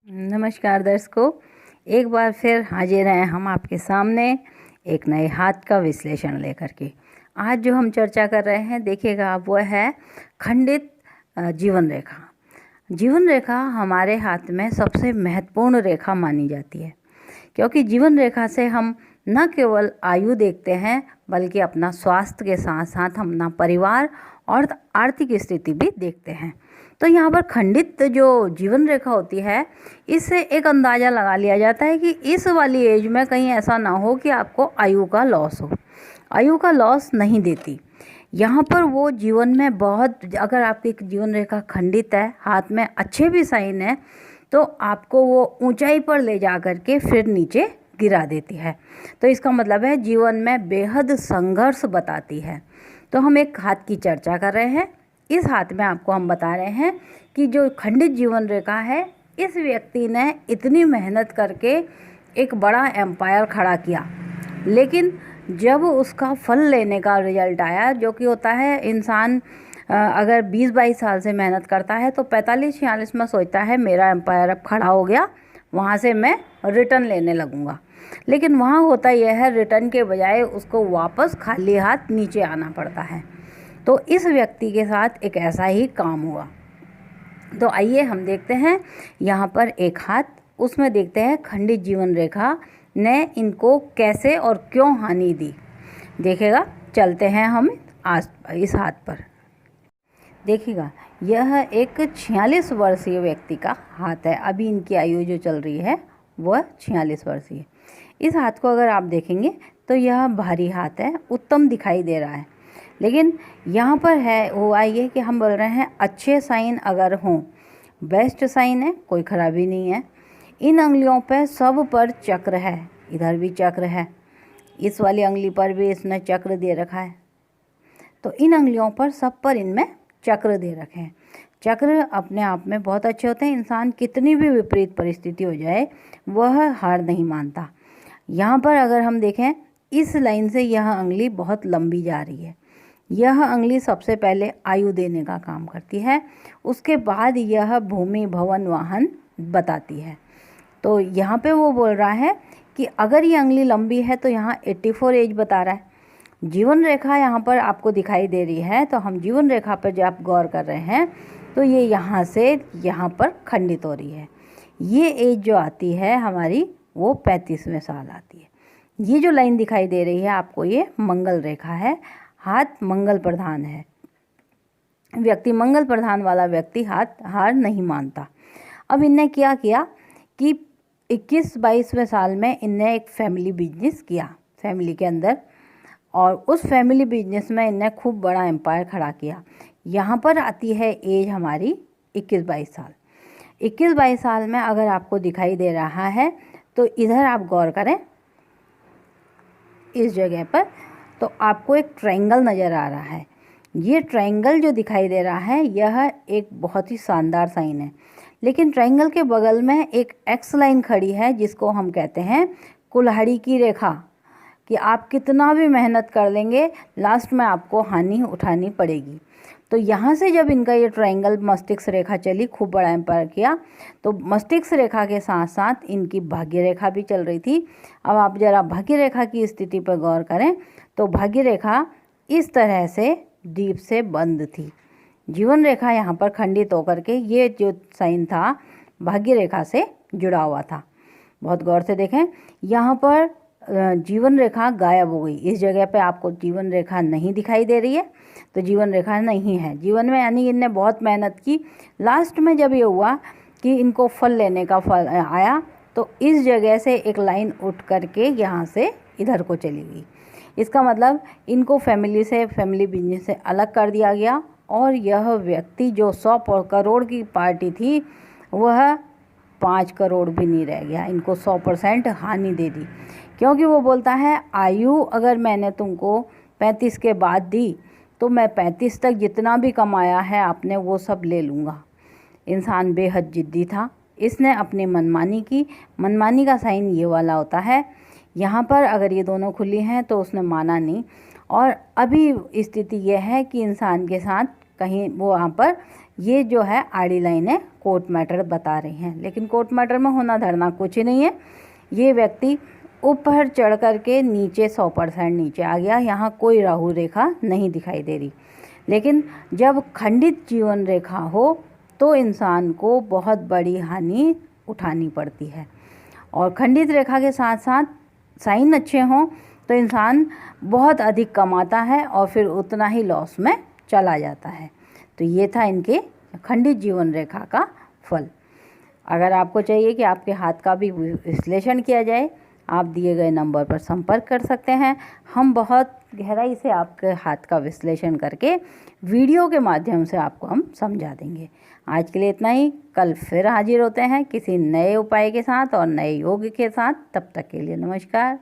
नमस्कार दर्शकों, एक बार फिर हाजिर हैं हम आपके सामने एक नए हाथ का विश्लेषण लेकर के। आज जो हम चर्चा कर रहे हैं, देखिएगा, वो है खंडित जीवन रेखा। जीवन रेखा हमारे हाथ में सबसे महत्वपूर्ण रेखा मानी जाती है, क्योंकि जीवन रेखा से हम न केवल आयु देखते हैं बल्कि अपना स्वास्थ्य के साथ साथ हम अपना परिवार और आर्थिक स्थिति भी देखते हैं। तो यहाँ पर खंडित जो जीवन रेखा होती है, इससे एक अंदाज़ा लगा लिया जाता है कि इस वाली एज में कहीं ऐसा ना हो कि आपको आयु का लॉस हो। आयु का लॉस नहीं देती। यहाँ पर वो जीवन में बहुत, अगर आपकी जीवन रेखा खंडित है, हाथ में अच्छे भी साइन है, तो आपको वो ऊंचाई पर ले जा कर के फिर नीचे गिरा देती है। तो इसका मतलब है जीवन में बेहद संघर्ष बताती है। तो हम एक हाथ की चर्चा कर रहे हैं। इस हाथ में आपको हम बता रहे हैं कि जो खंडित जीवन रेखा है, इस व्यक्ति ने इतनी मेहनत करके एक बड़ा एम्पायर खड़ा किया, लेकिन जब उसका फल लेने का रिजल्ट आया, जो कि होता है इंसान अगर 20-22 साल से मेहनत करता है तो 45-46 में सोचता है मेरा एम्पायर अब खड़ा हो गया, वहाँ से मैं रिटर्न लेने लगूँगा। लेकिन वहाँ होता यह है, रिटर्न के बजाय उसको वापस खाली हाथ नीचे आना पड़ता है। तो इस व्यक्ति के साथ एक ऐसा ही काम हुआ। तो आइए हम देखते हैं यहाँ पर एक हाथ, उसमें देखते हैं खंडित जीवन रेखा ने इनको कैसे और क्यों हानि दी। देखिएगा, चलते हैं हम आज इस हाथ पर। देखिएगा, यह एक 46 वर्षीय व्यक्ति का हाथ है। अभी इनकी आयु जो चल रही है वह 46 वर्षीय। इस हाथ को अगर आप देखेंगे तो यह भारी हाथ है, उत्तम दिखाई दे रहा है। लेकिन यहाँ पर है हुआ ये कि हम बोल रहे हैं अच्छे साइन अगर हों, बेस्ट साइन है, कोई खराबी नहीं है। इन अंगुलियों पे सब पर चक्र है, इधर भी चक्र है, इस वाली अंगुली पर भी इसने चक्र दे रखा है। तो इन अंगुलियों पर सब पर इनमें चक्र दे रखे हैं। चक्र अपने आप में बहुत अच्छे होते हैं। इंसान कितनी भी विपरीत परिस्थिति हो जाए वह हार नहीं मानता। यहाँ पर अगर हम देखें, इस लाइन से यह अंगुली बहुत लंबी जा रही है। यह अंगुली सबसे पहले आयु देने का काम करती है, उसके बाद यह भूमि भवन वाहन बताती है। तो यहाँ पे वो बोल रहा है कि अगर ये अंगुली लंबी है तो यहाँ 84 एज बता रहा है। जीवन रेखा यहाँ पर आपको दिखाई दे रही है, तो हम जीवन रेखा पर जब आप गौर कर रहे हैं तो ये यहाँ से यहाँ पर खंडित हो रही है। ये एज जो आती है हमारी, वो 35वें साल आती है। ये जो लाइन दिखाई दे रही है आपको, ये मंगल रेखा है। हाथ मंगल प्रधान है, व्यक्ति मंगल प्रधान वाला व्यक्ति हार नहीं मानता। अब इनने क्या किया कि 21-22वें साल में इनने एक फैमिली बिजनेस किया फैमिली के अंदर, और उस फैमिली बिजनेस में इनने खूब बड़ा एम्पायर खड़ा किया। यहाँ पर आती है एज हमारी 21-22 साल। 21-22 साल में अगर आपको दिखाई दे रहा है तो इधर आप गौर करें, इस जगह पर तो आपको एक ट्रायंगल नज़र आ रहा है। ये ट्रायंगल जो दिखाई दे रहा है यह एक बहुत ही शानदार साइन है। लेकिन ट्रायंगल के बगल में एक एक्स लाइन खड़ी है, जिसको हम कहते हैं कुल्हाड़ी की रेखा, कि आप कितना भी मेहनत कर लेंगे लास्ट में आपको हानि उठानी पड़ेगी। तो यहाँ से जब इनका ये ट्रायंगल मस्तिष्क रेखा चली, खूब बड़ा एम्पायर किया, तो मस्तिष्क रेखा के साथ साथ इनकी भाग्य रेखा भी चल रही थी। अब आप जरा भाग्य रेखा की स्थिति पर गौर करें तो भाग्य रेखा इस तरह से दीप से बंद थी। जीवन रेखा यहाँ पर खंडित होकर के ये जो साइन था भाग्य रेखा से जुड़ा हुआ था। बहुत गौर से देखें, यहाँ पर जीवन रेखा गायब हो गई। इस जगह पे आपको जीवन रेखा नहीं दिखाई दे रही है, तो जीवन रेखा नहीं है जीवन में, यानी इनने बहुत मेहनत की। लास्ट में जब ये हुआ कि इनको फल लेने का फल आया, तो इस जगह से एक लाइन उठ करके यहाँ से इधर को चली गई। इसका मतलब इनको फैमिली बिजनेस से अलग कर दिया गया, और यह व्यक्ति जो 100 करोड़ की पार्टी थी वह 5 करोड़ भी नहीं रह गया। इनको 100% हानि दे दी, क्योंकि वो बोलता है आयु अगर मैंने तुमको 35 के बाद दी तो मैं 35 तक जितना भी कमाया है आपने वो सब ले लूँगा। इंसान बेहद जिद्दी था, इसने अपनी मनमानी की। मनमानी का साइन ये वाला होता है। यहाँ पर अगर ये दोनों खुली हैं तो उसने माना नहीं, और अभी स्थिति यह है कि इंसान के साथ कहीं वो वहाँ पर ये जो है आड़ी लाइनें कोर्ट मैटर बता रही हैं, लेकिन कोर्ट मैटर में होना धरना कुछ ही नहीं है। ये व्यक्ति ऊपर चढ़ कर के नीचे 100% नीचे आ गया, यहाँ कोई राहु रेखा नहीं दिखाई दे रही। लेकिन जब खंडित जीवन रेखा हो तो इंसान को बहुत बड़ी हानि उठानी पड़ती है, और खंडित रेखा के साथ साथ साइन अच्छे हों तो इंसान बहुत अधिक कमाता है और फिर उतना ही लॉस में चला जाता है। तो ये था इनके खंडित जीवन रेखा का फल। अगर आपको चाहिए कि आपके हाथ का भी विश्लेषण किया जाए, आप दिए गए नंबर पर संपर्क कर सकते हैं। हम बहुत गहराई से आपके हाथ का विश्लेषण करके वीडियो के माध्यम से आपको हम समझा देंगे। आज के लिए इतना ही, कल फिर हाजिर होते हैं किसी नए उपाय के साथ और नए योग के साथ। तब तक के लिए नमस्कार।